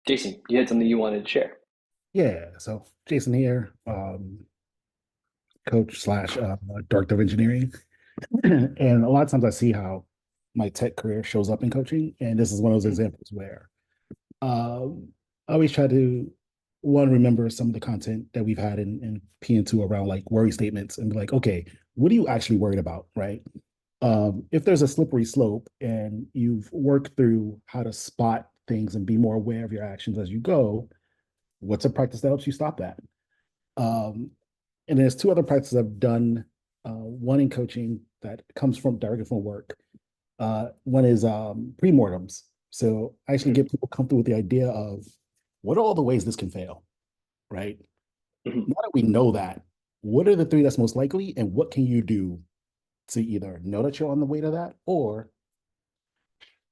Jason, you had something you wanted to share. Yeah, so Jason here, coach slash director of engineering. And a lot of times I see how my tech career shows up in coaching. And this is one of those Mhm. examples where um, I always try to, one, remember some of the content that we've had in PN2 around like worry statements and be like, okay, what are you actually worried about, right? If there's a slippery slope and you've worked through how to spot things and be more aware of your actions as you go, what's a practice that helps you stop that? Um, and there's two other practices I've done. One in coaching that comes from directly from work. One is pre-mortems. So I actually Mhm. get people comfortable with the idea of what are all the ways this can fail, right? Mhm. Now that we know that, what are the three that's most likely, and what can you do to either know that you're on the way to that, or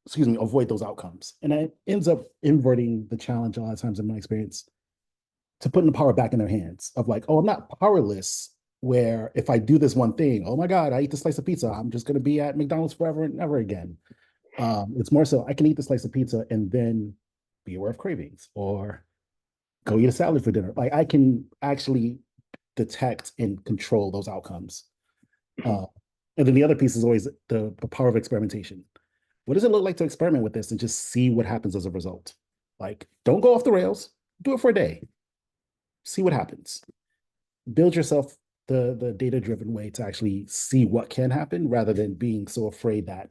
excuse me, avoid those outcomes? And it ends up inverting the challenge a lot of times in my experience to putting the power back in their hands of like, oh, I'm not powerless. Where if I do this one thing, oh my God, I eat the slice of pizza, I'm just going to be at McDonald's forever and ever again. It's more so I can eat the slice of pizza and then be aware of cravings or go eat a salad for dinner. Like I can actually detect and control those outcomes. Mhm. Uh, and then the other piece is always the power of experimentation. What does it look like to experiment with this and just see what happens as a result? Like, don't go off the rails. Do it for a day. See what happens. Build yourself the data driven way to actually see what can happen rather than being so afraid that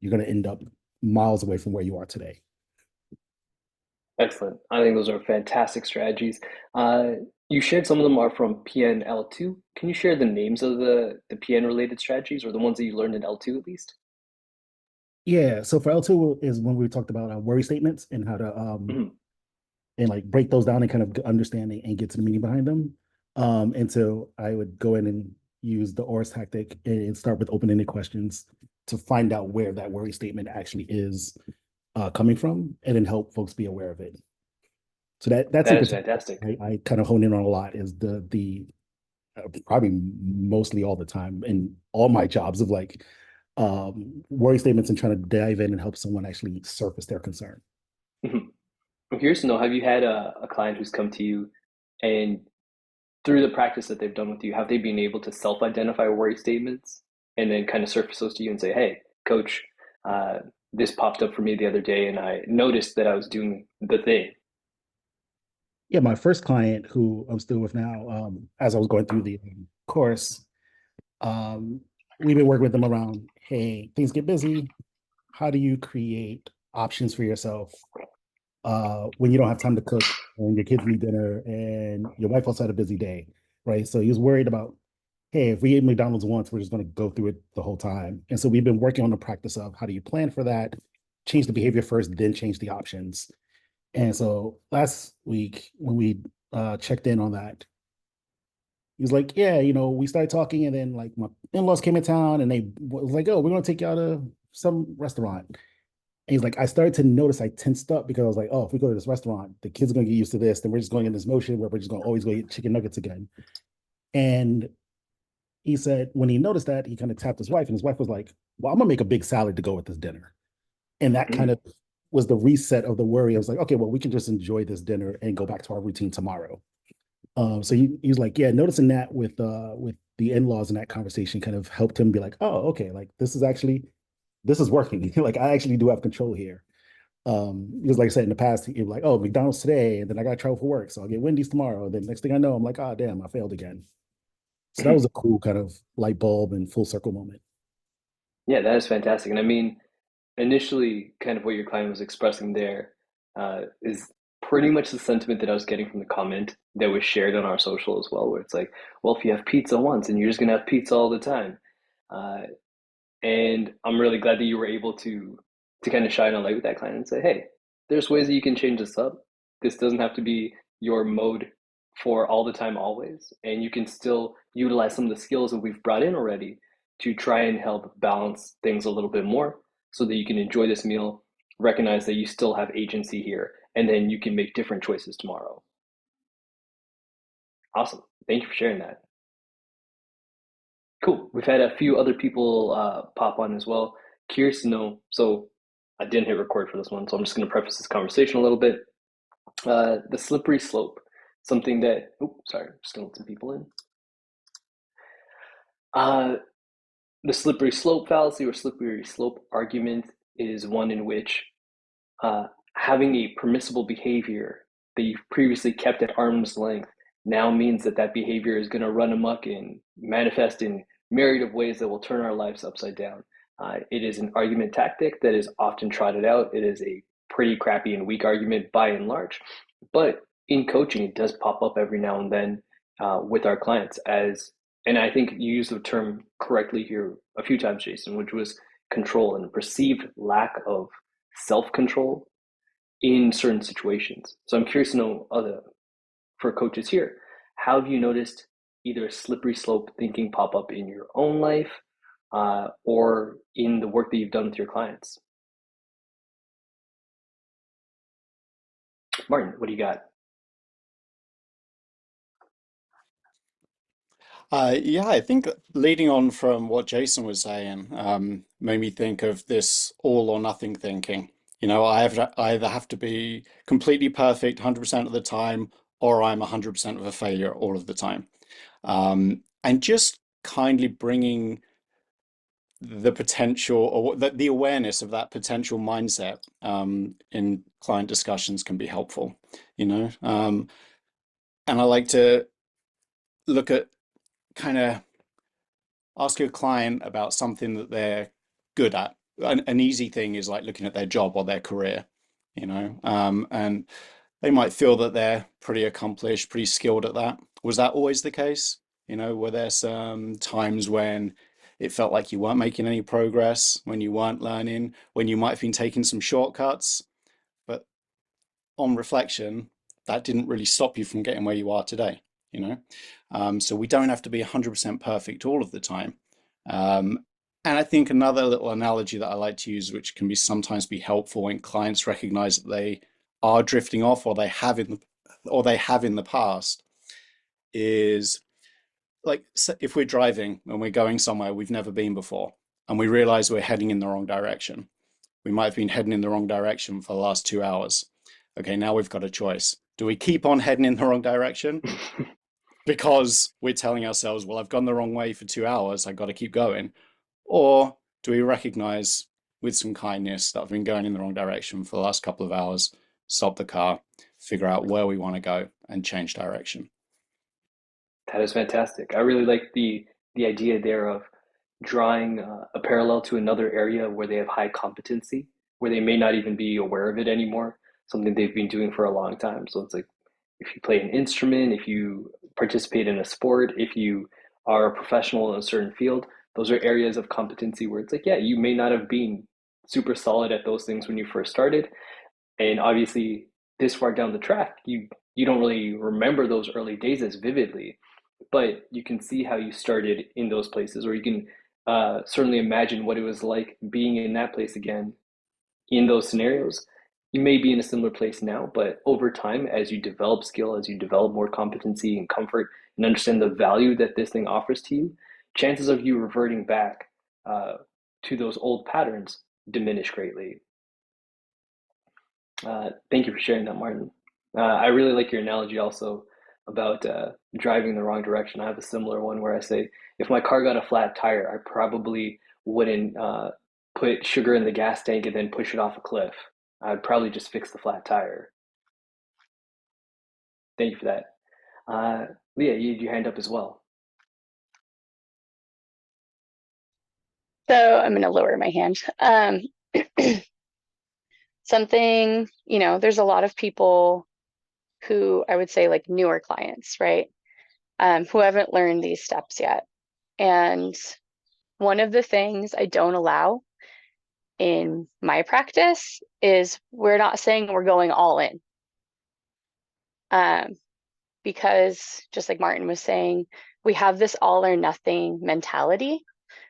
you're going to end up miles away from where you are today. Excellent. I think those are fantastic strategies. Uh, you shared some of them are from PNL2. Can you share the names of the PN related strategies or the ones that you learned in L2 at least? Yeah, so for L2 is when we talked about worry statements and how to Mhm. and like break those down and kind of understand and get to the meaning behind them. And so I would go in and use the ORS tactic and start with open-ended questions to find out where that worry statement actually is coming from, and then help folks be aware of it. So that's in That is particular fantastic. I kind of hone in on a lot is the probably mostly all the time in all my jobs of like worry statements and trying to dive in and help someone actually surface their concern. Mhm. I'm curious to know, have you had a client who's come to you and through the practice that they've done with you, have they been able to self-identify worry statements and then kind of surface those to you and say, "Hey, coach, uh, this popped up for me the other day, and I noticed that I was doing the thing." Yeah, my first client who I'm still with now, as I was going through the course, um, we've been working with them around, hey, things get busy. How do you create options for yourself when you don't have time to cook and your kids need dinner and your wife also had a busy day, right? So he was worried about, hey, if we eat McDonald's once, we're just going to go through it the whole time. And so we've been working on the practice of how do you plan for that, change the behavior first, then change the options. And so last week when we checked in on that, he was like, yeah, we started talking, and then like my in-laws came in town, and they was like, oh, we're gonna take you out to some restaurant. And he's like, I started to notice I tensed up because I was like, oh, if we go to this restaurant, the kids are gonna get used to this. Then we're just going in this motion where we're just gonna always go eat chicken nuggets again. And he said when he noticed that, he kind of tapped his wife, and his wife was like, well, I'm gonna make a big salad to go with this dinner. And that kind Mhm. of was the reset of the worry. I was like, okay, well, we can just enjoy this dinner and go back to our routine tomorrow. So he was like, yeah, noticing that with the in-laws in that conversation kind of helped him be like, oh, okay, like this is working. Like I actually do have control here. Because like I said in the past, he was like, oh, McDonald's today, and then I got to travel for work, so I'll get Wendy's tomorrow. Then next thing I know, I'm like, oh damn, I failed again. So that was a cool kind of light bulb and full circle moment. Yeah, that is fantastic. And I mean, initially, kind of what your client was expressing there is pretty much the sentiment that I was getting from the comment that was shared on our social as well, where it's like, well, if you have pizza once and you're just gonna have pizza all the time. Uh, and I'm really glad that you were able to kind of shine a light with that client and say, hey, there's ways that you can change this up. This doesn't have to be your mode for all the time, always. And you can still utilize some of the skills that we've brought in already to try and help balance things a little bit more so that you can enjoy this meal, recognize that you still have agency here, and then you can make different choices tomorrow. Awesome. Thank you for sharing that. Cool. We've had a few other people pop on as well. Curious to know. So I didn't hit record for this one, so I'm just going to preface this conversation a little bit. The slippery slope, something that, oh, sorry, I'm just gonna let some people in. Uh, the slippery slope fallacy or slippery slope argument is one in which uh, having a permissible behavior that you've previously kept at arm's length now means that that behavior is going to run amok and manifest in myriad of ways that will turn our lives upside down. It is an argument tactic that is often trotted out. It is a pretty crappy and weak argument by and large, but in coaching, it does pop up every now and then with our clients as, and I think you used the term correctly here a few times, Jason, which was control and perceived lack of self control in certain situations. So I'm curious to know for coaches here, how have you noticed either a slippery slope thinking pop up in your own life or in the work that you've done with your clients? Martin, what do you got? Yeah, I think leading on from what Jason was saying, made me think of this all or nothing thinking. I either have to be completely perfect 100% of the time, or I'm 100% of a failure all of the time. And just kindly bringing the potential or the awareness of that potential mindset in client discussions can be helpful, you know. And I like to look at kind of ask your client about something that they're good at. An easy thing is like looking at their job or their career, and they might feel that they're pretty accomplished, pretty skilled at that. Was that always the case? Were there some times when it felt like you weren't making any progress, when you weren't learning, when you might have been taking some shortcuts? But on reflection, that didn't really stop you from getting where you are today, you know? So we don't have to be 100% perfect all of the time. Um, and I think another little analogy that I like to use, which can be sometimes be helpful when clients recognize that they are drifting off or they have in the past, is like if we're driving and we're going somewhere we've never been before and we realize we're heading in the wrong direction. We might have been heading in the wrong direction for the last 2 hours. Okay, now we've got a choice. Do we keep on heading in the wrong direction because we're telling ourselves, well, I've gone the wrong way for 2 hours, I've got to keep going? Or do we recognize with some kindness that I've been going in the wrong direction for the last couple of hours, stop the car, figure out where we want to go, and change direction? That is fantastic. I really like the idea there of drawing a parallel to another area where they have high competency, where they may not even be aware of it anymore, something they've been doing for a long time. So it's like if you play an instrument, if you participate in a sport, if you are a professional in a certain field, those are areas of competency where it's like, yeah, you may not have been super solid at those things when you first started. And obviously, this far down the track, you don't really remember those early days as vividly, but you can see how you started in those places, or you can certainly imagine what it was like being in that place again in those scenarios. You may be in a similar place now, but over time, as you develop skill, as you develop more competency and comfort, and understand the value that this thing offers to you, chances of you reverting back uh, to those old patterns diminish greatly. Thank you for sharing that, Martin. I really like your analogy also about driving the wrong direction. I have a similar one where I say, if my car got a flat tire, I probably wouldn't put sugar in the gas tank and then push it off a cliff. I'd probably just fix the flat tire. Thank you for that. Leah, you had your hand up as well. So I'm going to lower my hand. Something, there's a lot of people who I would say like newer clients, right? Who haven't learned these steps yet. And one of the things I don't allow in my practice is we're not saying we're going all in. Because just like Martin was saying, we have this all or nothing mentality.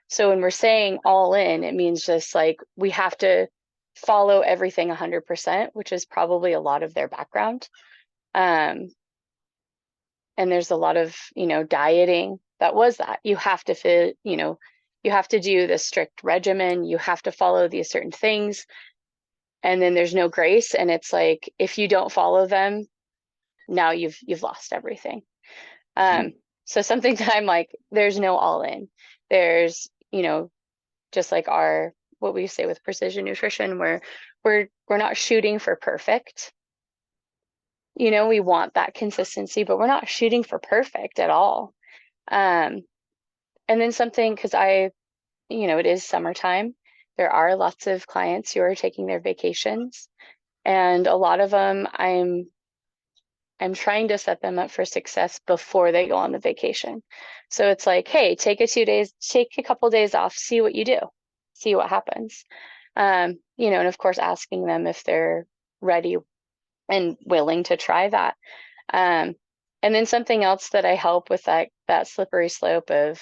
So when we're saying all in, it means just like we have to follow everything 100%, which is probably a lot of their background. And there's a lot of, dieting that was that. You have to fit, you have to do this strict regimen. You have to follow these certain things. and then there's no grace, and it's like if you don't follow them, now you've lost everything. So something that I'm like, there's no all in. There's, just like our what we say with precision nutrition, where we're not shooting for perfect. We want that consistency, but we're not shooting for perfect at all. And then something, because it is summertime. There are lots of clients who are taking their vacations, and a lot of them I'm trying to set them up for success before they go on the vacation. So it's like, hey, take a couple days off, see what you do, see what happens. And of course asking them if they're ready and willing to try that. Um, and then something else that I help with that slippery slope of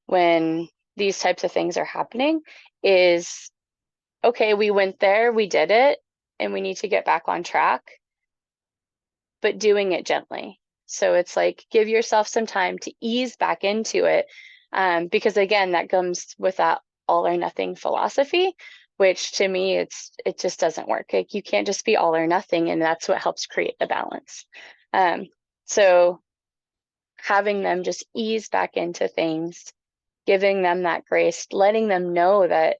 when these types of things are happening is, okay, we went there, we did it, and we need to get back on track, but doing it gently. So it's like, give yourself some time to ease back into it. Because again, that comes with that all or nothing philosophy, which to me, it just doesn't work. Like you can't just be all or nothing. And that's what helps create the balance. So having them just ease back into things, giving them that grace, letting them know that,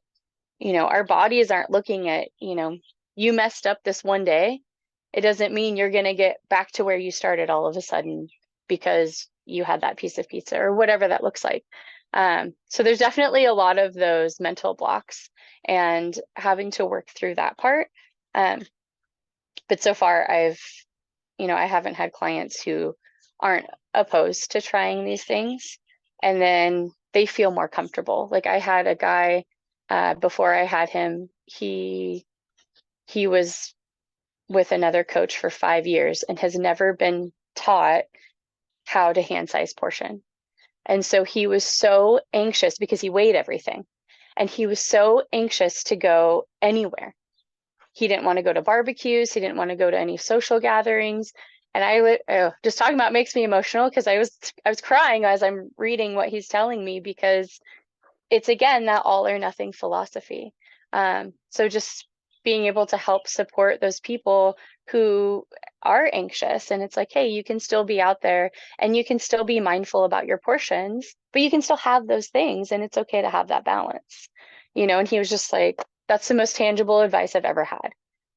our bodies aren't looking at, you messed up this one day. It doesn't mean you're going to get back to where you started all of a sudden because you had that piece of pizza or whatever that looks like. So there's definitely a lot of those mental blocks and having to work through that part. But so far I haven't had clients who aren't opposed to trying these things, and then they feel more comfortable. Like I had a guy before I had him, he was with another coach for 5 years and has never been taught how to hand size portion. And so he was so anxious because he weighed everything. And he was so anxious to go anywhere. He didn't want to go to barbecues. He didn't want to go to any social gatherings. And just talking about it makes me emotional because I was crying as I'm reading what he's telling me, because it's again that all or nothing philosophy. So just being able to help support those people who are anxious, and it's like, hey, you can still be out there and you can still be mindful about your portions, but you can still have those things, and it's okay to have that balance. And he was just like, that's the most tangible advice I've ever had.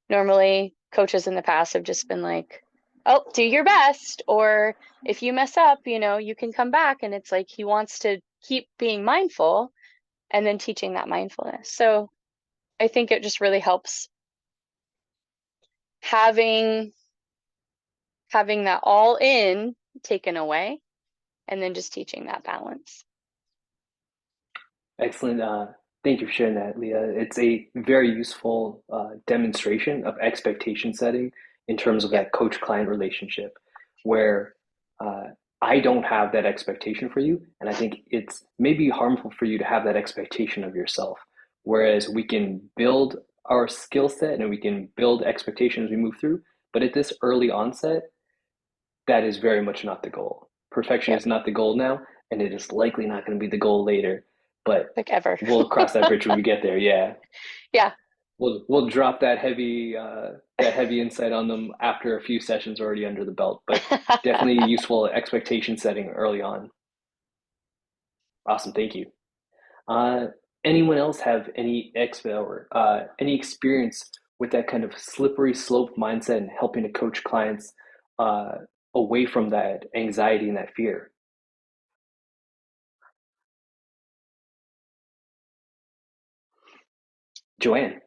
Normally coaches in the past have just been like, oh, do your best, or if you mess up, you can come back. And it's like he wants to keep being mindful and then teaching that mindfulness. So I think it just really helps having that all in taken away and then just teaching that balance. Excellent. Thank you for sharing that, Leah. It's a very useful demonstration of expectation setting in terms of Yep. that coach-client relationship, where uh, I don't have that expectation for you, and I think it's maybe harmful for you to have that expectation of yourself. Whereas we can build our skill set and we can build expectations as we move through, but at this early onset, that is very much not the goal. Perfection Yep. is not the goal now, and it is likely not going to be the goal later. But Like ever. we'll cross that bridge when we get there. Yeah, Yeah. we'll drop that heavy insight on them after a few sessions already under the belt. But definitely useful expectation setting early on. Awesome, thank you. Uh, Anyone else have any expo or any experience with that kind of slippery slope mindset and helping to coach clients uh, away from that anxiety and that fear? Joanne.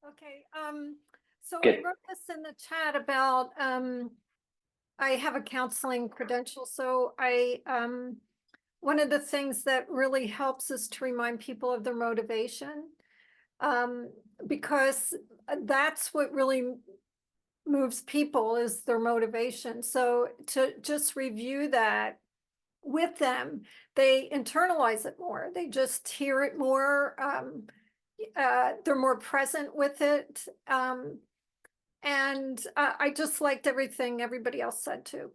Okay, so I Good. wrote this in the chat about, I have a counseling credential, so one of the things that really helps is to remind people of their motivation, because that's what really moves people is their motivation. So to just review that with them, they internalize it more. They just hear it more. They're more present with it. And I just liked everything everybody else said too.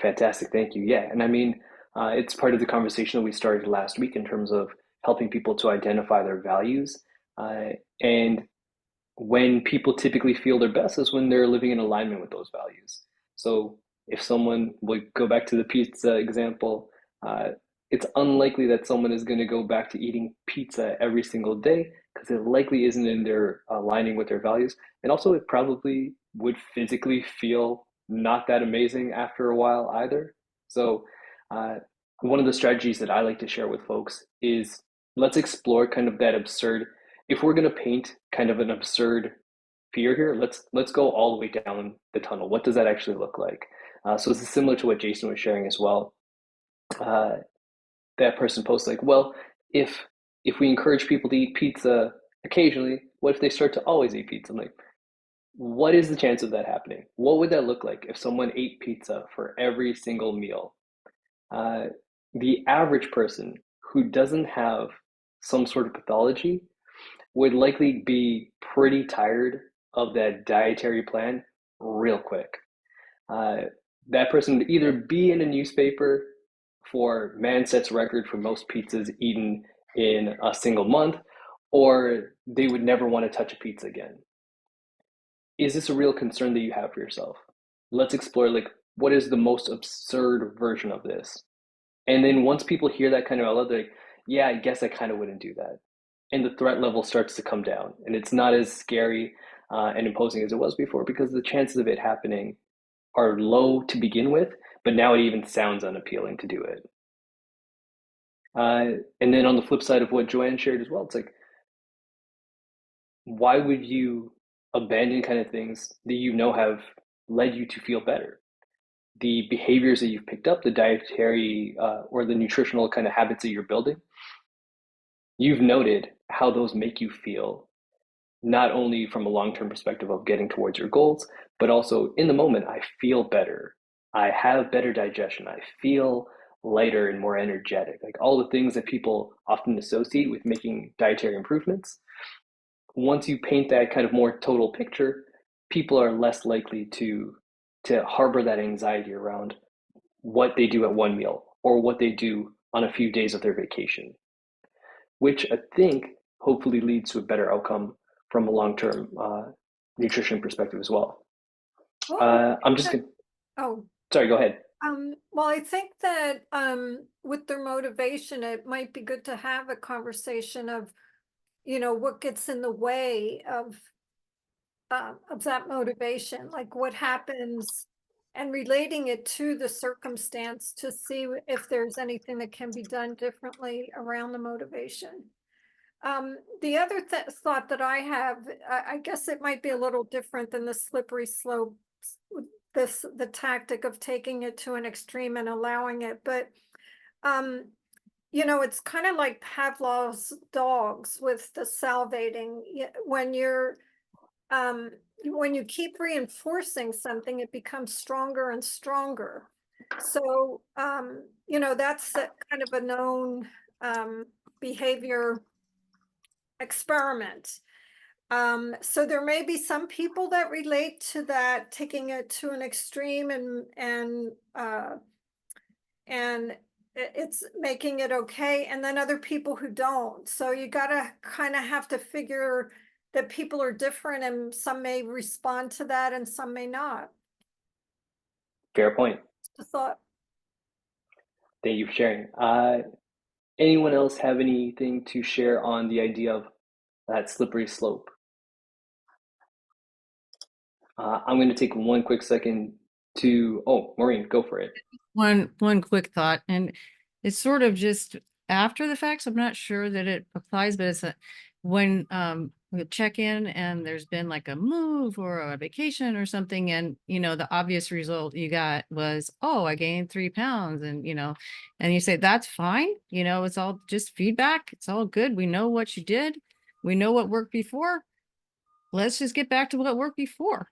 Fantastic, thank you. Yeah, and I mean, it's part of the conversation that we started last week in terms of helping people to identify their values. And when people typically feel their best is when they're living in alignment with those values. So if someone will go back to the pizza example, uh, it's unlikely that someone is going to go back to eating pizza every single day because it likely isn't in their aligning with their values. And also, it probably would physically feel not that amazing after a while either. So, uh, one of the strategies that I like to share with folks is let's explore kind of that absurd. If we're going to paint kind of an absurd fear here, let's go all the way down the tunnel. What does that actually look like? So this is similar to what Jason was sharing as well. Uh, that person posts like, well, if we encourage people to eat pizza occasionally, what if they start to always eat pizza? I'm like, what is the chance of that happening? What would that look like if someone ate pizza for every single meal? Uh, the average person who doesn't have some sort of pathology would likely be pretty tired of that dietary plan real quick. Uh, that person would either be in a newspaper for man sets record for most pizzas eaten in a single month, or they would never want to touch a pizza again. Is this a real concern that you have for yourself? Let's explore like what is the most absurd version of this. And then once people hear that kind of out loud, they're like, yeah, I guess I kind of wouldn't do that. And the threat level starts to come down. And it's not as scary and imposing as it was before because the chances of it happening are low to begin with, but now it even sounds unappealing to do it. And then on the flip side of what Joanne shared as well, it's like, why would you abandon kind of things that you know have led you to feel better? The behaviors that you've picked up, the dietary or the nutritional kind of habits that you're building, you've noted how those make you feel, not only from a long-term perspective of getting towards your goals, but also in the moment, I feel better. I have better digestion. I feel lighter and more energetic. Like all the things that people often associate with making dietary improvements. Once you paint that kind of more total picture, people are less likely to harbor that anxiety around what they do at one meal or what they do on a few days of their vacation, which I think hopefully leads to a better outcome from a long-term nutrition perspective as well. Well, I'm just gonna, oh, sorry, go ahead. well, I think that with their motivation, it might be good to have a conversation of, what gets in the way of that motivation, like what happens, and relating it to the circumstance to see if there's anything that can be done differently around the motivation. The other thought that I have, I guess it might be a little different than the slippery slope, the tactic of taking it to an extreme and allowing it, but it's kind of like Pavlov's dogs with the salivating. When you keep reinforcing something, it becomes stronger and stronger. So, that's kind of a known behavior experiment. So there may be some people that relate to that, taking it to an extreme and it's making it okay, and then other people who don't. So you gotta kind of have to figure that people are different, and some may respond to that and some may not. Fair point. Just a thought. Thank you for sharing. Anyone else have anything to share on the idea of that slippery slope? I'm going to take one quick second to, oh, Maureen, go for it. One quick thought, and it's sort of just after the facts. I'm not sure that it applies, but it's when we check in and there's been like a move or a vacation or something, and the obvious result you got was, oh, I gained 3 pounds, and and you say that's fine. It's all just feedback. It's all good. We know what you did. We know what worked before. Let's just get back to what worked before.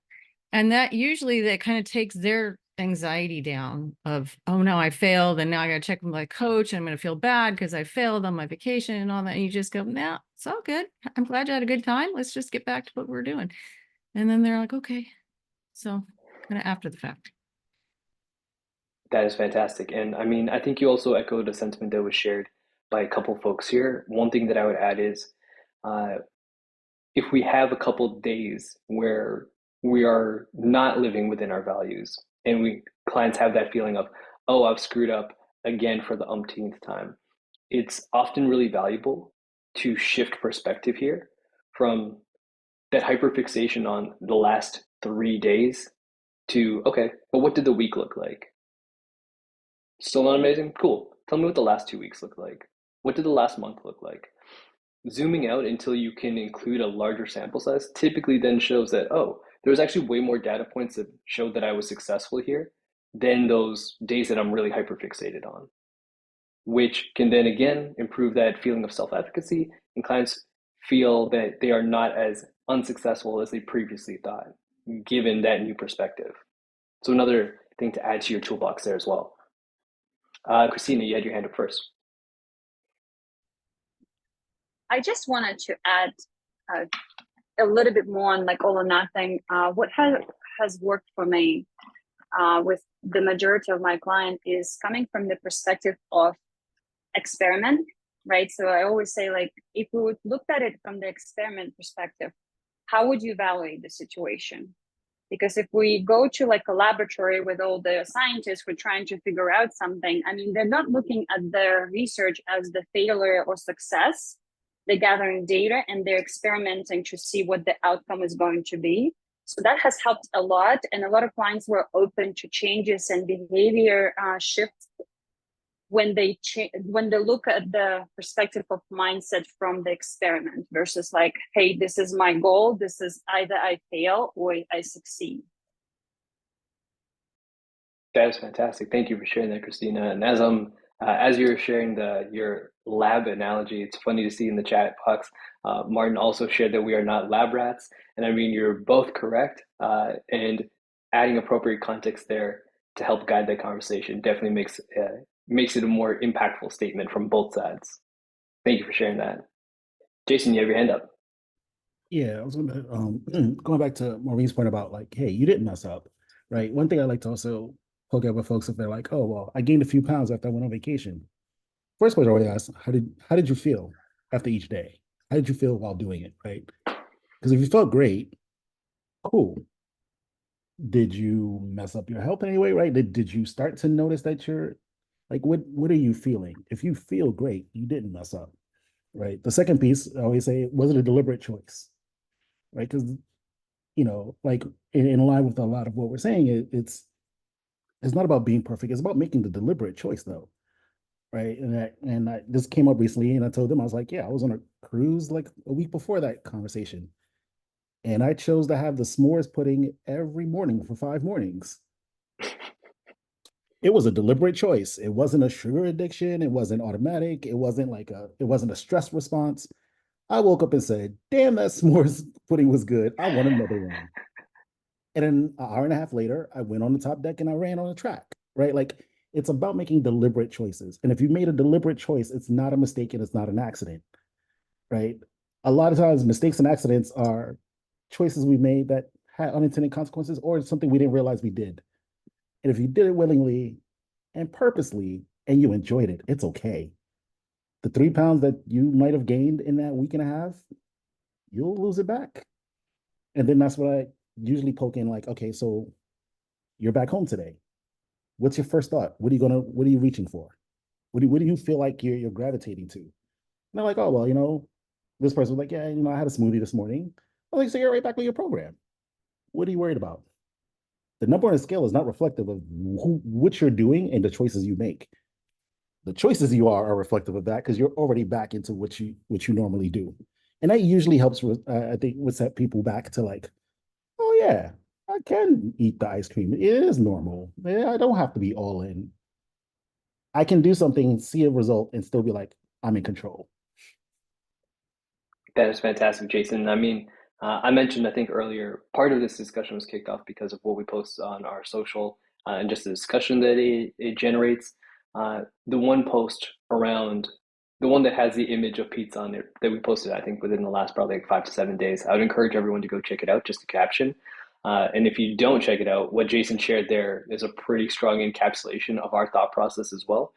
And that usually that kind of takes their anxiety down of, oh no, I failed. And now I got to check with my coach. And I'm going to feel bad because I failed on my vacation and all that. And you just go, nah, it's all good. I'm glad you had a good time. Let's just get back to what we're doing. And then they're like, okay. So kind of after the fact. That is fantastic. And I mean, I think you also echoed a sentiment that was shared by a couple folks here. One thing that I would add is uh, if we have a couple days where we are not living within our values and we clients have that feeling of, oh, I've screwed up again for the umpteenth time, it's often really valuable to shift perspective here from that hyperfixation on the last 3 days to, okay, but what did the week look like? Still not amazing? Cool. Tell me what the last 2 weeks look like. What did the last month look like? Zooming out until you can include a larger sample size typically then shows that, oh, there was actually way more data points that showed that I was successful here than those days that I'm really hyperfixated on, which can then again improve that feeling of self-efficacy, and clients feel that they are not as unsuccessful as they previously thought, given that new perspective. So another thing to add to your toolbox there as well. Christina, you had your hand up first. I just wanted to add uh, a little bit more on like all or nothing. What has worked for me with the majority of my client is coming from the perspective of experiment, right? So I always say, like, if we would look at it from the experiment perspective, how would you evaluate the situation? Because if we go to like a laboratory with all the scientists who are trying to figure out something, I mean, they're not looking at their research as the failure or success. They're gathering data and they're experimenting to see what the outcome is going to be. So that has helped a lot. And a lot of clients were open to changes and behavior shifts when they look at the perspective of mindset from the experiment versus like, hey, this is my goal. This is either I fail or I succeed. That is fantastic. Thank you for sharing that, Christina. And as you're sharing your lab analogy, it's funny to see in the chat box. Martin also shared that we are not lab rats, and I mean you're both correct. And adding appropriate context there to help guide that conversation definitely makes it a more impactful statement from both sides. Thank you for sharing that. Jason, you have your hand up. Yeah, I was gonna going back to Maureen's point about like, hey, you didn't mess up, right? One thing I like to also poke at with folks if they're like, oh well, I gained a few pounds after I went on vacation. First question I always ask, how did you feel after each day? How did you feel while doing it, right? Because if you felt great, cool. Did you mess up your health in any way, right? Did you start to notice that you're like what are you feeling? If you feel great, you didn't mess up, right? The second piece, I always say, was it a deliberate choice, right? Because like in line with a lot of what we're saying, it's not about being perfect. It's about making the deliberate choice, though, right? And this came up recently, and I told them I was like, yeah, I was on a cruise like a week before that conversation, and I chose to have the s'mores pudding every morning for 5 mornings. It was a deliberate choice. It wasn't a sugar addiction. It wasn't automatic. It wasn't a stress response. I woke up and said, damn, that s'mores pudding was good. I want another one. And then an hour and a half later, I went on the top deck and I ran on the track, right? Like it's about making deliberate choices. And if you made a deliberate choice, it's not a mistake and it's not an accident, right? A lot of times, mistakes and accidents are choices we made that had unintended consequences or something we didn't realize we did. And if you did it willingly and purposely and you enjoyed it, it's okay. The 3 pounds that you might have gained in that week and a half, you'll lose it back. And then that's what I usually poke in like, okay, so you're back home today. What's your first thought? What are you reaching for? What do you feel like you're gravitating to? And they're like, oh, well, this person was like, yeah, I had a smoothie this morning. I was like, so you're right back with your program. What are you worried about? The number on the scale is not reflective of what you're doing and the choices you make. The choices you are reflective of that because you're already back into what you normally do. And that usually helps with, I think, would set people back to like, oh yeah, I can eat the ice cream. It is normal. I don't have to be all in. I can do something, see a result, and still be like, I'm in control. That is fantastic, Jason. I mean, I mentioned, I think earlier, part of this discussion was kicked off because of what we post on our social and just the discussion that it generates. The one post around the one that has the image of pizza on it that we posted, I think within the last probably like 5 to 7 days. I would encourage everyone to go check it out, just the caption. And if you don't check it out, what Jason shared there is a pretty strong encapsulation of our thought process as well.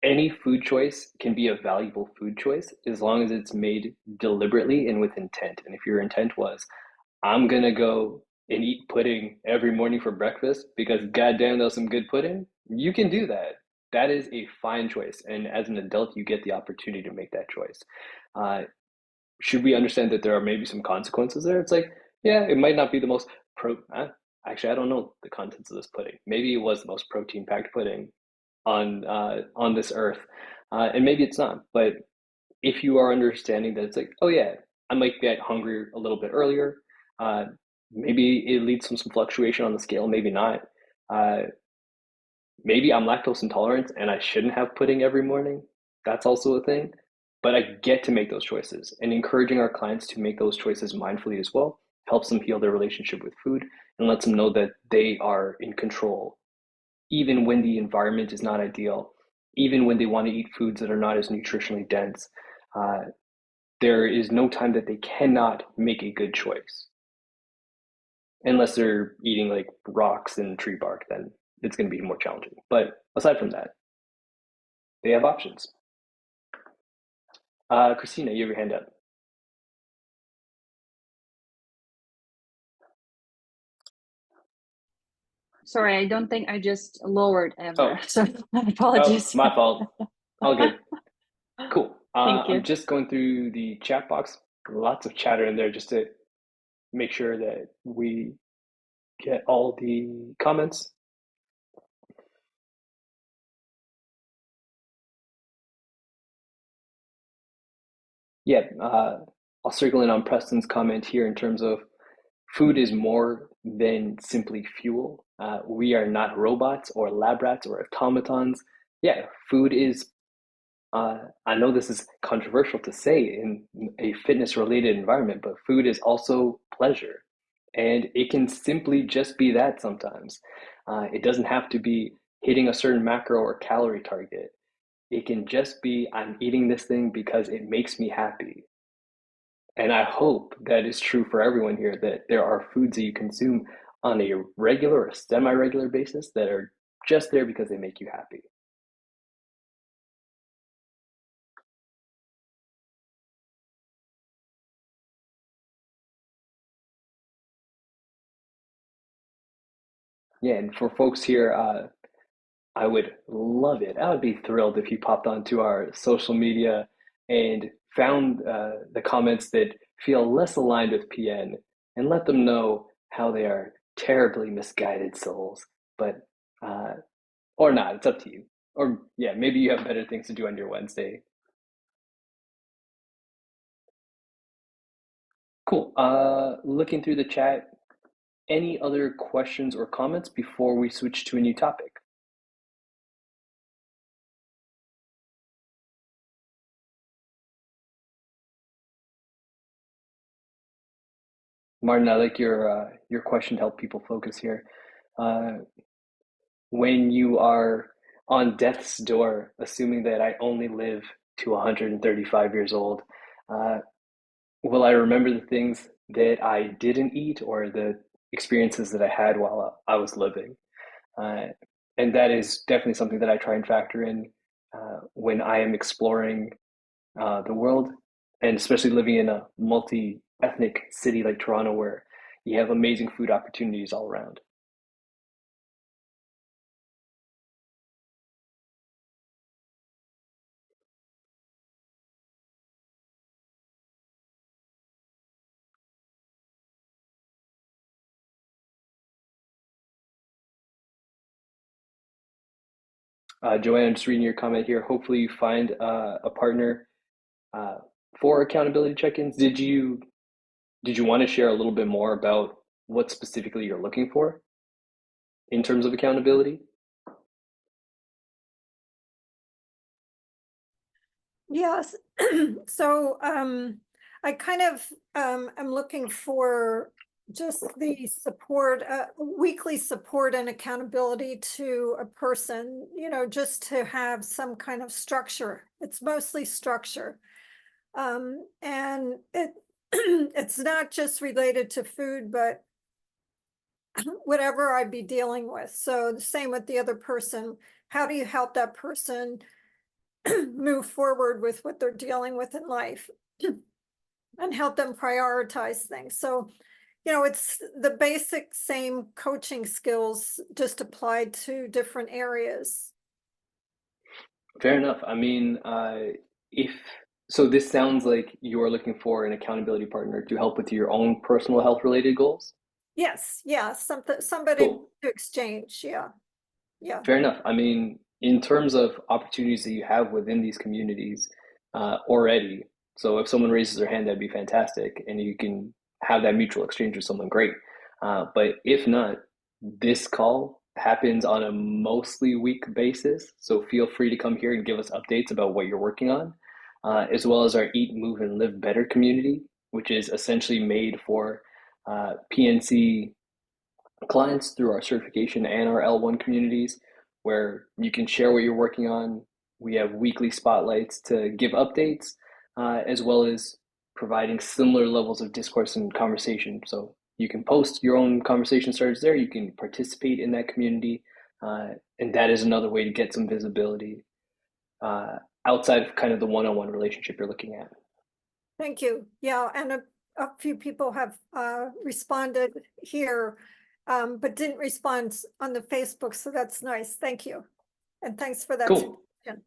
Any food choice can be a valuable food choice as long as it's made deliberately and with intent. And if your intent was, I'm gonna go and eat pudding every morning for breakfast because goddamn, that's some good pudding, you can do that. That is a fine choice. And as an adult, you get the opportunity to make that choice. Uh, should we understand that there are maybe some consequences there? It's like, yeah, it might not be the most actually, I don't know the contents of this pudding. Maybe it was the most protein packed pudding on this earth, and maybe it's not. But if you are understanding that it's like, oh yeah, I might get hungry a little bit earlier. Uh, maybe it leads to some fluctuation on the scale, maybe not. Uh, maybe I'm lactose intolerant and I shouldn't have pudding every morning. That's also a thing. But I get to make those choices, and encouraging our clients to make those choices mindfully as well helps them heal their relationship with food and lets them know that they are in control, even when the environment is not ideal, even when they want to eat foods that are not as nutritionally dense. Uh, there is no time that they cannot make a good choice. Unless they're eating like rocks and tree bark, then it's going to be more challenging. But aside from that, they have options. Christina, you have your hand up. Sorry, I don't think I just lowered ever. Oh. So Oh, apologies. my fault. All good. Cool. Thank you. I'm just going through the chat box. Lots of chatter in there just to make sure that we get all the comments. Yeah, I'll circle in on Preston's comment here in terms of food is more than simply fuel. We are not robots or lab rats or automatons. Yeah, food is, I know this is controversial to say in a fitness related environment, but food is also pleasure. And it can simply just be that sometimes. It doesn't have to be hitting a certain macro or calorie target. It can just be, I'm eating this thing because it makes me happy. And I hope that is true for everyone here, that there are foods that you consume on a regular or semi-regular basis that are just there because they make you happy. Yeah, and for folks here, I would love it. I would be thrilled if you popped onto our social media and found the comments that feel less aligned with PN and let them know how they are terribly misguided souls. But or not, it's up to you. Or yeah, maybe you have better things to do on your Wednesday. Cool. Looking through the chat, any other questions or comments before we switch to a new topic? Martin, I like your question to help people focus here. Uh, when you are on death's door, assuming that I only live to 135 years old, uh, will I remember the things that I didn't eat or the experiences that I had while I was living? Uh, and that is definitely something that I try and factor in when I am exploring the world, and especially living in a multi-ethnic city like Toronto, where you have amazing food opportunities all around. Joanne, I'm just reading your comment here. Hopefully, you find a partner uh, for accountability check-ins. Did you want to share a little bit more about what specifically you're looking for in terms of accountability? Yes. So I kind of am looking for just the support, weekly support and accountability to a person, just to have some kind of structure. It's mostly structure. And it it's not just related to food, but whatever I'd be dealing with. So the same with the other person. How do you help that person move forward with what they're dealing with in life and help them prioritize things? So, it's the basic same coaching skills just applied to different areas. Fair enough. I mean, if so, this sounds like you're looking for an accountability partner to help with your own personal health related goals. Yes, yeah, somebody Cool. to exchange. Yeah, yeah. Fair enough. I mean, in terms of opportunities that you have within these communities already, so if someone raises their hand, that'd be fantastic, and you can have that mutual exchange with someone, great. But if not, this call happens on a mostly week basis, so feel free to come here and give us updates about what you're working on, as well as our Eat, Move, and Live Better community, which is essentially made for PNC clients through our certification and our L1 communities, where you can share what you're working on. We have weekly spotlights to give updates, as well as providing similar levels of discourse and conversation. So you can post your own conversation starters there. You can participate in that community, and that is another way to get some visibility uh, outside of kind of the one-on-one relationship you're looking at. Thank you. Yeah, and a few people have responded here, but didn't respond on the Facebook, so that's nice. Thank you. And thanks for that Cool. suggestion.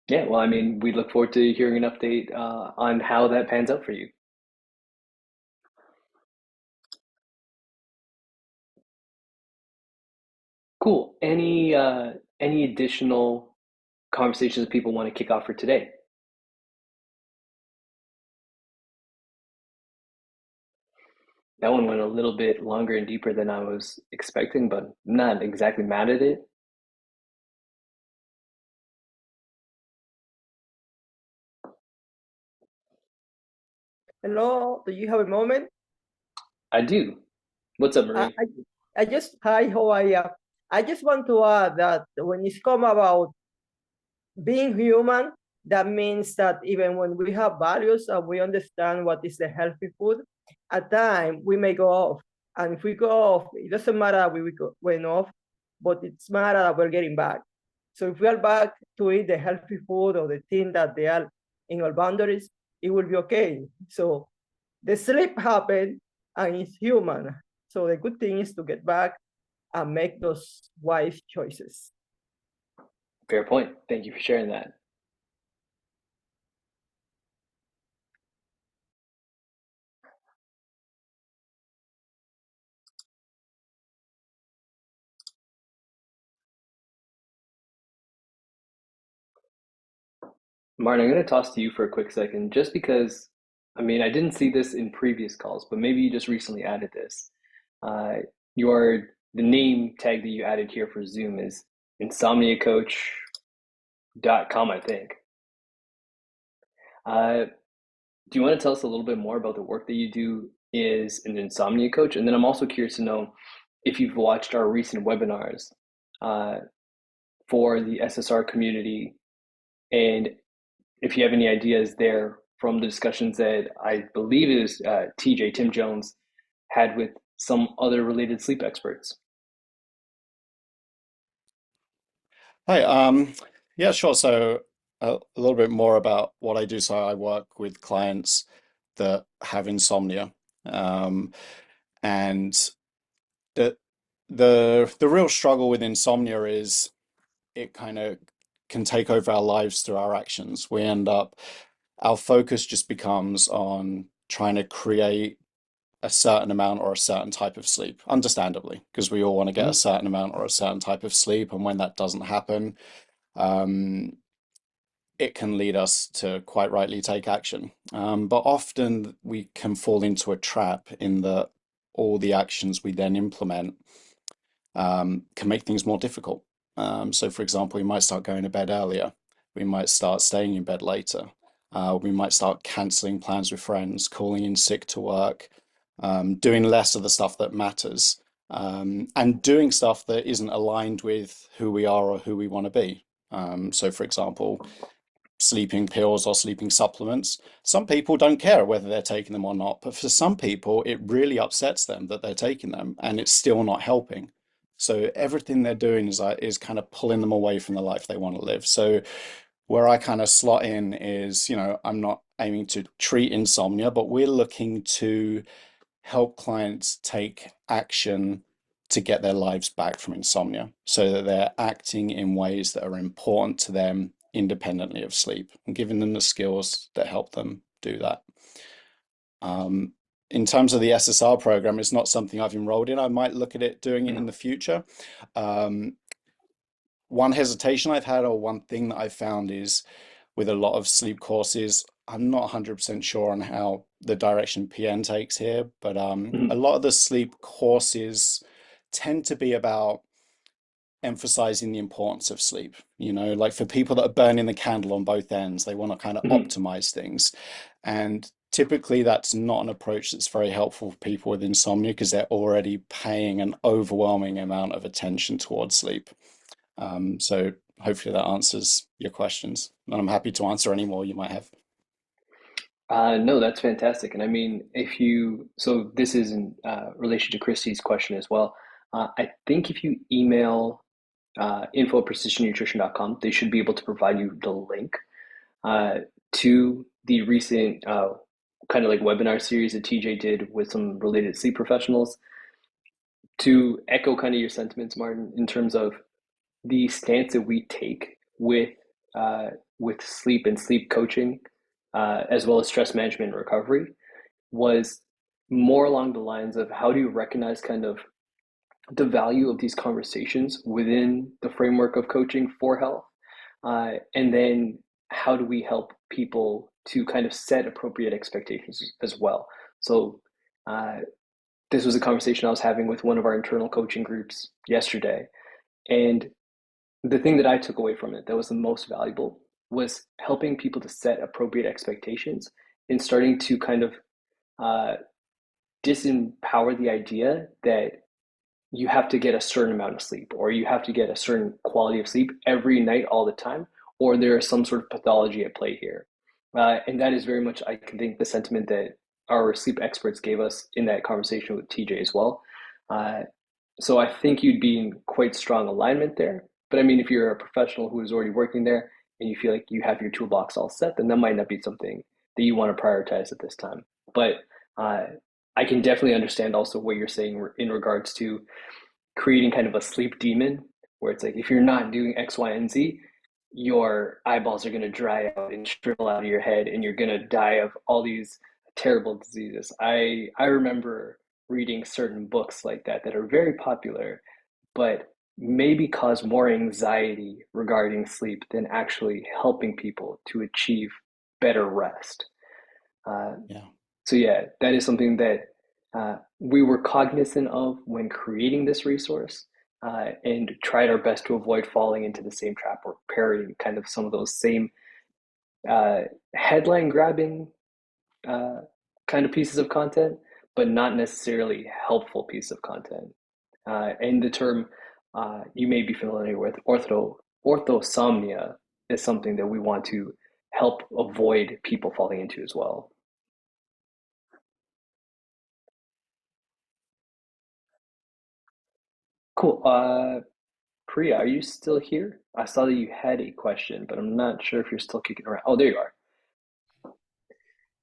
Yeah, well, I mean, we look forward to hearing an update on how that pans out for you. Cool. Any additional conversations that people want to kick off for today? That one went a little bit longer and deeper than I was expecting, but I'm not exactly mad at it. Hello, do you have a moment? I do. What's up, I, Marie? I just, hi, how are you? I just want to add that when it's come about being human, that means that even when we have values and we understand what is the healthy food, at time we may go off. And if we go off, it doesn't matter that went off, but it's matter that we're getting back. So if we are back to eat the healthy food or the thing that they are in our boundaries, it will be okay. So the sleep happened and it's human. So the good thing is to get back and make those wise choices. Fair point. Thank you for sharing that. Martin, I'm going to toss to you for a quick second, just because, I mean, I didn't see this in previous calls, but maybe you just recently added this. Uh, the name tag that you added here for Zoom is insomniacoach.com, I think. Uh, do you want to tell us a little bit more about the work that you do as an insomnia coach? And then I'm also curious to know if you've watched our recent webinars uh, for the SSR community, and if you have any ideas there from the discussions that I believe is TJ, Tim Jones, had with some other related sleep experts. Hi, yeah, sure. So a little bit more about what I do. So I work with clients that have insomnia, and the the real struggle with insomnia is it kind of can take over our lives through our actions. Our focus just becomes on trying to create a certain amount or a certain type of sleep, understandably, because we all want to get a certain amount or a certain type of sleep, and when that doesn't happen, um, it can lead us to quite rightly take action. But often we can fall into a trap in that all the actions we then implement can make things more difficult. So, for example, we might start going to bed earlier. We might start staying in bed later. We might start cancelling plans with friends, calling in sick to work, doing less of the stuff that matters, and doing stuff that isn't aligned with who we are or who we want to be. So, for example, sleeping pills or sleeping supplements. Some people don't care whether they're taking them or not, but for some people, it really upsets them that they're taking them and it's still not helping. So everything they're doing is kind of pulling them away from the life they want to live. So where I kind of slot in is, I'm not aiming to treat insomnia, but we're looking to help clients take action to get their lives back from insomnia so that they're acting in ways that are important to them independently of sleep and giving them the skills that help them do that. In terms of the SSR program, it's not something I've enrolled in. I might look at it doing it in the future. One hesitation I've had, or one thing that I've found, is with a lot of sleep courses, I'm not 100% sure on how the direction PN takes here, but a lot of the sleep courses tend to be about emphasizing the importance of sleep. Like for people that are burning the candle on both ends, they want to kind of optimize things. And typically that's not an approach that's very helpful for people with insomnia because they're already paying an overwhelming amount of attention towards sleep. So hopefully that answers your questions, and I'm happy to answer any more you might have. No, that's fantastic. And I mean, so this is in relation to Christy's question as well. I think if you email info@precisionnutrition.com, they should be able to provide you the link to the recent kind of like webinar series that TJ did with some related sleep professionals. To echo kind of your sentiments, Martin, in terms of the stance that we take with sleep and sleep coaching, as well as stress management and recovery, was more along the lines of how do you recognize kind of the value of these conversations within the framework of coaching for health, and then how do we help people to kind of set appropriate expectations as well. So this was a conversation I was having with one of our internal coaching groups yesterday, and the thing that I took away from it that was the most valuable was helping people to set appropriate expectations and starting to kind of disempower the idea that you have to get a certain amount of sleep or you have to get a certain quality of sleep every night all the time, or there is some sort of pathology at play here. And that is very much, I think, the sentiment that our sleep experts gave us in that conversation with TJ as well. So I think you'd be in quite strong alignment there. But I mean, if you're a professional who is already working there and you feel like you have your toolbox all set, then that might not be something that you want to prioritize at this time. But I can definitely understand also what you're saying in regards to creating kind of a sleep demon, where it's like, if you're not doing X, Y, and Z, your eyeballs are going to dry out and shrivel out of your head and you're going to die of all these terrible diseases. I remember reading certain books like that are very popular, but maybe cause more anxiety regarding sleep than actually helping people to achieve better rest. Yeah. So yeah, that is something that we were cognizant of when creating this resource, and tried our best to avoid falling into the same trap or parroting kind of some of those same headline grabbing kind of pieces of content, but not necessarily helpful piece of content. And the term you may be familiar with, orthosomnia, is something that we want to help avoid people falling into as well. Cool. Priya, are you still here? I saw that you had a question, but I'm not sure if you're still kicking around. Oh, there you are.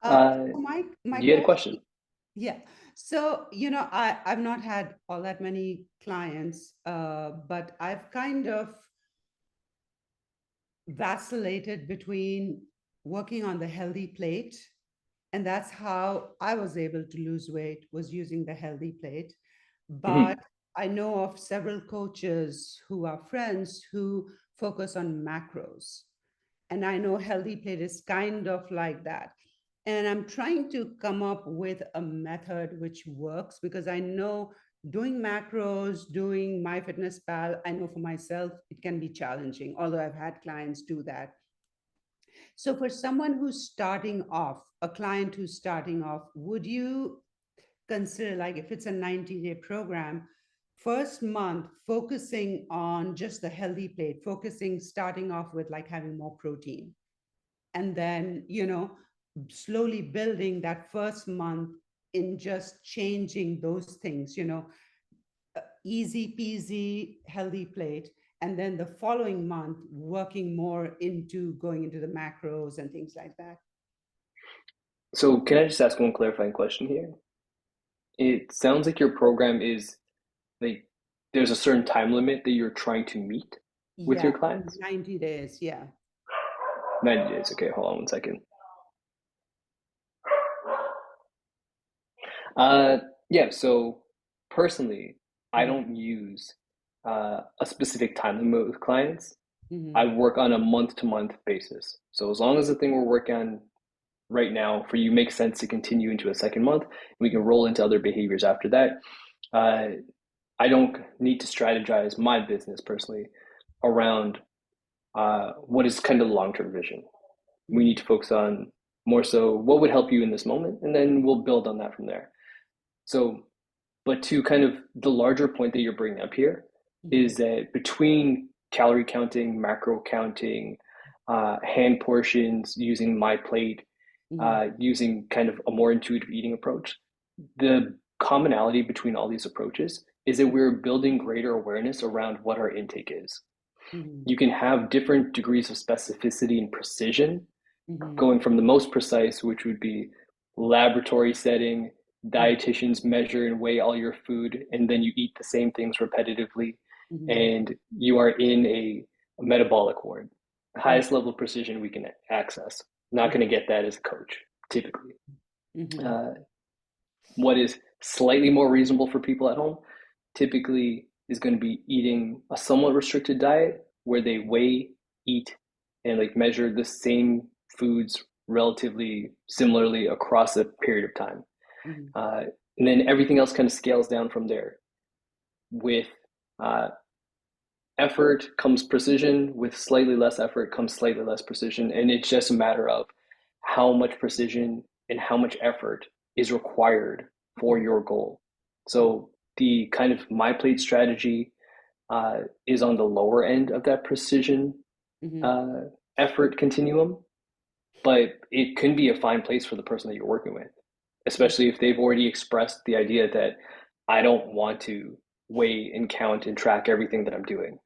My You had a question. yeah. So, I've not had all that many clients, but I've kind of vacillated between working on the healthy plate, and that's how I was able to lose weight, was using the healthy plate. But I know of several coaches who are friends who focus on macros. And I know healthy plate is kind of like that. And I'm trying to come up with a method which works, because I know doing macros, doing MyFitnessPal, I know for myself, it can be challenging, although I've had clients do that. So for someone who's starting off, a client who's starting off, would you consider, like, if it's a 90-day program, first month focusing on just the healthy plate, starting off with like having more protein, and then, slowly building that first month in just changing those things, easy peasy, healthy plate. And then the following month, working more into going into the macros and things like that. So can I just ask one clarifying question here? It sounds like your program is like there's a certain time limit that you're trying to meet with Yeah, your clients. 90 days. Yeah. 90 days. Okay, hold on one second. Yeah, so personally, I don't use a specific time limit with clients. I work on a month-to-month basis. So as long as the thing we're working on right now for you makes sense to continue into a second month, we can roll into other behaviors after that. I don't need to strategize my business personally around what is kind of the long-term vision. We need to focus on more so what would help you in this moment, and then we'll build on that from there. So, but to kind of the larger point that you're bringing up here is that between calorie counting, macro counting, hand portions, using my plate, using kind of a more intuitive eating approach, the commonality between all these approaches is that we're building greater awareness around what our intake is. You can have different degrees of specificity and precision, going from the most precise, which would be laboratory setting, dietitians measure and weigh all your food, and then you eat the same things repetitively, and you are in a metabolic ward. The highest level of precision we can access. Not going to get that as a coach, typically. What is slightly more reasonable for people at home typically is going to be eating a somewhat restricted diet where they weigh, eat, and like measure the same foods relatively similarly across a period of time. And then everything else kind of scales down from there. With effort comes precision, with slightly less effort comes slightly less precision. And it's just a matter of how much precision and how much effort is required for your goal. So the kind of my plate strategy is on the lower end of that precision effort continuum, but it can be a fine place for the person that you're working with, especially if they've already expressed the idea that I don't want to weigh and count and track everything that I'm doing.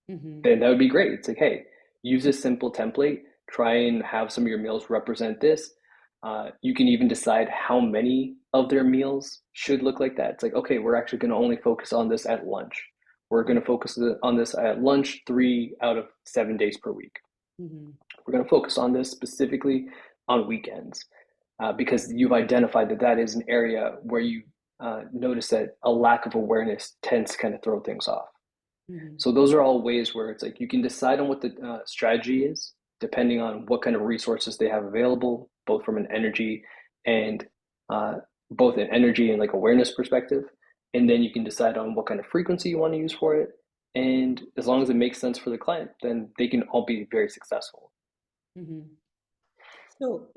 Then that would be great. It's like, hey, use this simple template, try and have some of your meals represent this. You can even decide how many of their meals should look like that. It's like, okay, we're actually going to only focus on this at lunch. We're going to focus on this at lunch 3 out of 7 days per week. We're going to focus on this specifically on weekends because you've identified that that is an area where you notice that a lack of awareness tends to kind of throw things off. So those are all ways where it's like you can decide on what the strategy is, depending on what kind of resources they have available, both from an energy and like awareness perspective. And then you can decide on what kind of frequency you want to use for it. And as long as it makes sense for the client, then they can all be very successful.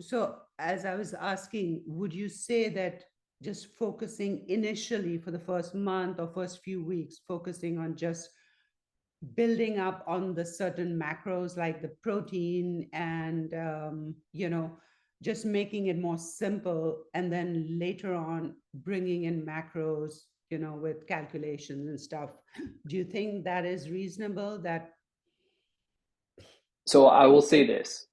So as I was asking, would you say that just focusing initially for the first month or first few weeks, focusing on just building up on the certain macros like the protein and, just making it more simple, and then later on bringing in macros, with calculations and stuff. Do you think that is reasonable? So I will say this,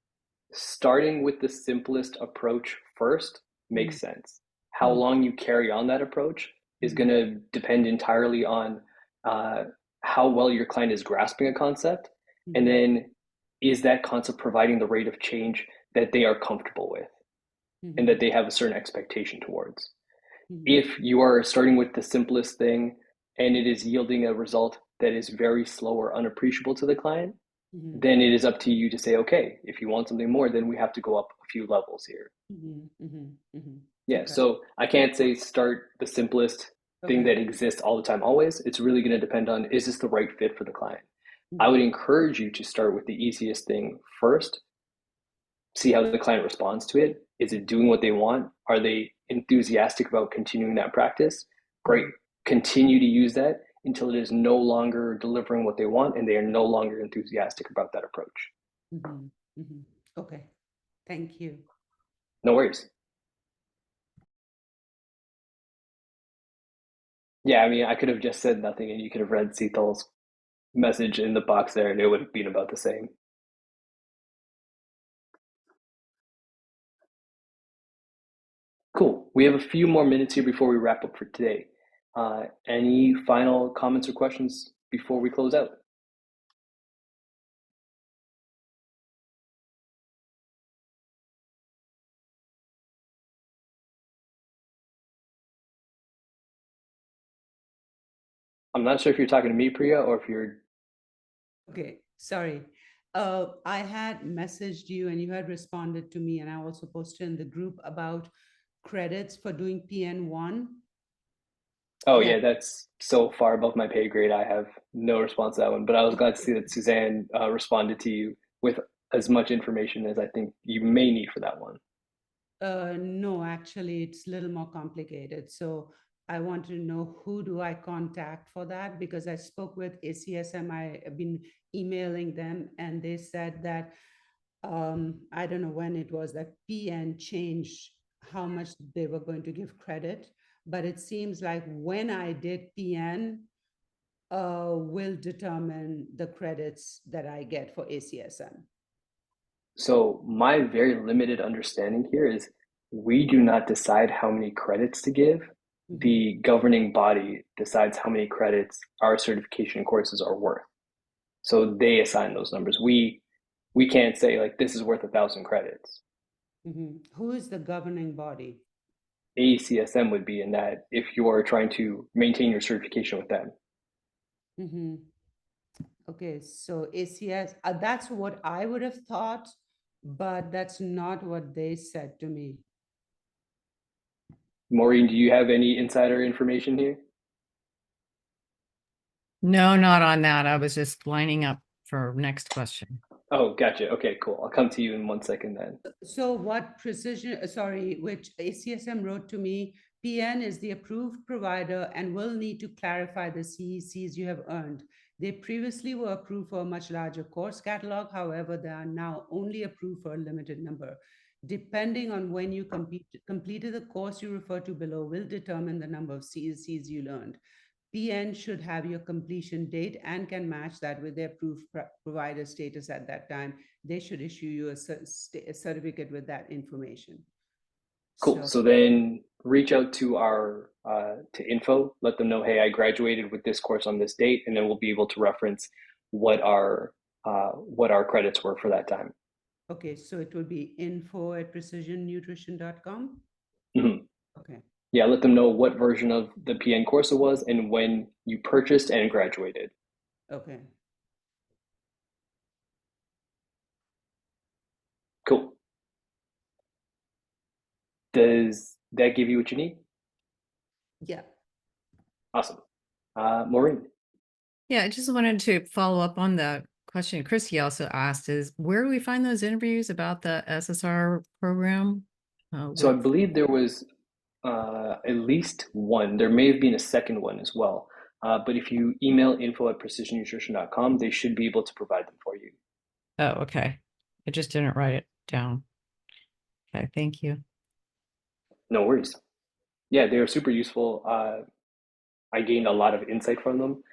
starting with the simplest approach first makes sense. How long you carry on that approach is going to depend entirely on how well your client is grasping a concept, and then is that concept providing the rate of change that they are comfortable with and that they have a certain expectation towards. If you are starting with the simplest thing and it is yielding a result that is very slow or unappreciable to the client, then it is up to you to say, okay, if you want something more, then we have to go up a few levels here. Yeah, okay. So I can't say start the simplest thing that exists all the time, always. It's really going to depend on, is this the right fit for the client? I would encourage you to start with the easiest thing first, see how the client responds to it. Is it doing what they want? Are they enthusiastic about continuing that practice? Great. Continue to use that until it is no longer delivering what they want and they are no longer enthusiastic about that approach. Okay. Thank you. No worries. Yeah, I mean, I could have just said nothing and you could have read Seathal's message in the box there and it would have been about the same. Cool. We have a few more minutes here before we wrap up for today. Any final comments or questions before we close out? I'm not sure if you're talking to me, Priya, or if you're... Okay, sorry. I had messaged you and you had responded to me, and I also posted in the group about credits for doing PN1. Oh Yeah. yeah, that's so far above my pay grade. I have no response to that one, but I was glad to see that Suzanne responded to you with as much information as I think you may need for that one. No, actually, it's a little more complicated. So I want to know, who do I contact for that? Because I spoke with ACSM, I have been emailing them, and they said that I don't know when it was that PN changed how much they were going to give credit, but it seems like when I did PN, will determine the credits that I get for ACSM. So my very limited understanding here is we do not decide how many credits to give. The governing body decides how many credits our certification courses are worth. So they assign those numbers. We can't say like this is worth 1,000 credits. Who is the governing body? ACSM would be in that if you are trying to maintain your certification with them. Okay, so ACS, that's what I would have thought, but that's not what they said to me. Maureen, do you have any insider information here? No, not on that. I was just lining up for next question. Oh, gotcha. Okay, cool. I'll come to you in 1 second then. So what precision, sorry, which ACSM wrote to me, PN is the approved provider and will need to clarify the CECs you have earned. They previously were approved for a much larger course catalog. However, they are now only approved for a limited number. Depending on when you completed the course you refer to below will determine the number of CECs you learned. PN should have your completion date and can match that with their approved provider status at that time. They should issue you a certificate with that information. Cool. So then reach out to our to info, let them know, hey, I graduated with this course on this date, and then we'll be able to reference what our credits were for that time. Okay, so it will be info@precisionnutrition.com. Okay. Yeah, let them know what version of the PN course it was and when you purchased and graduated. Okay. Cool. Does that give you what you need? Yeah. Awesome. Maureen. Yeah, I just wanted to follow up on the question Christy also asked, is where do we find those interviews about the SSR program? So I believe there was at least one. There may have been a second one as well. But if you email info@precisionnutrition.com, they should be able to provide them for you. Oh, okay. I just didn't write it down. Okay, thank you. No worries. Yeah, they were super useful. I gained a lot of insight from them.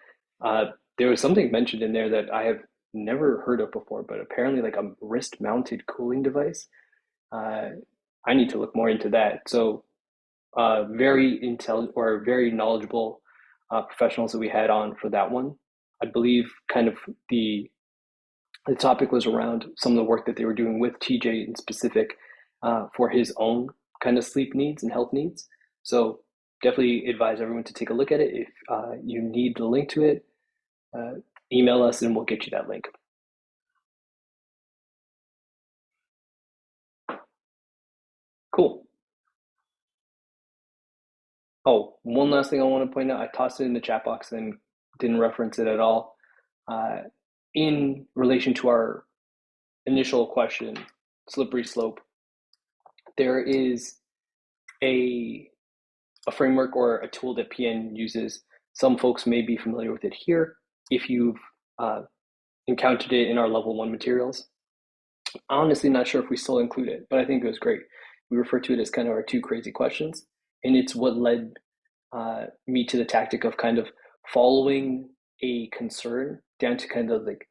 There was something mentioned in there that I have never heard of before, but apparently like a wrist-mounted cooling device. I need to look more into that. So very intelligent or very knowledgeable professionals that we had on for that one. I believe kind of the topic was around some of the work that they were doing with TJ in specific for his own kind of sleep needs and health needs. So definitely advise everyone to take a look at it. If you need the link to it, email us and we'll get you that link. Cool. Oh, one last thing I want to point out. I tossed it in the chat box and didn't reference it at all. In relation to our initial question, slippery slope, there is a framework or a tool that PN uses. Some folks may be familiar with it here if you've encountered it in our level 1 materials. honestly not sure if we still include it, but I think it was great. We refer to it as kind of our two crazy questions, and it's what led me to the tactic of kind of following a concern down to kind of like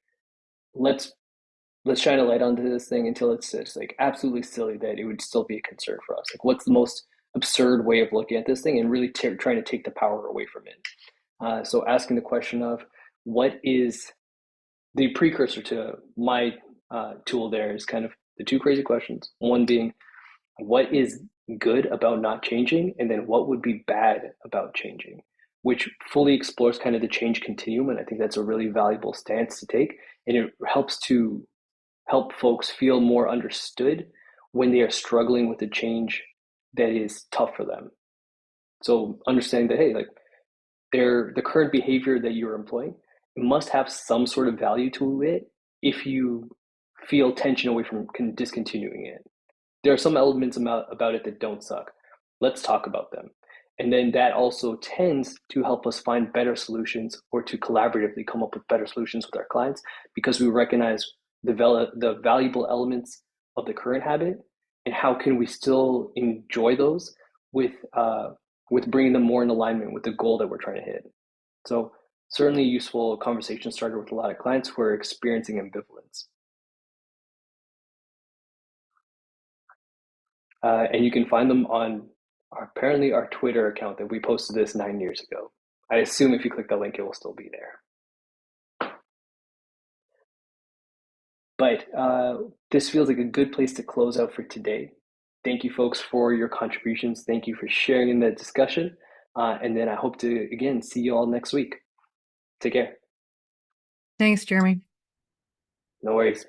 let's shine a light onto this thing until it's just like absolutely silly that it would still be a concern for us. Like, what's the most absurd way of looking at this thing, and really trying to take the power away from it. So asking the question of what is the precursor to my tool there is kind of the two crazy questions. One being, what is good about not changing? And then what would be bad about changing? Which fully explores kind of the change continuum. And I think that's a really valuable stance to take. And it helps to help folks feel more understood when they are struggling with a change that is tough for them. So understanding that, hey, like the current behavior that you're employing must have some sort of value to it if you feel tension away from discontinuing it. There are some elements about it that don't suck. Let's talk about them. And then that also tends to help us find better solutions or to collaboratively come up with better solutions with our clients because we recognize the valuable elements of the current habit and how can we still enjoy those with bringing them more in alignment with the goal that we're trying to hit. So certainly a useful conversation starter with a lot of clients who are experiencing ambivalence. And you can find them on apparently our Twitter account that we posted this 9 years ago. I assume if you click the link, it will still be there. But this feels like a good place to close out for today. Thank you, folks, for your contributions. Thank you for sharing in the discussion. And then I hope to, again, see you all next week. Take care. Thanks, Jeremy. No worries.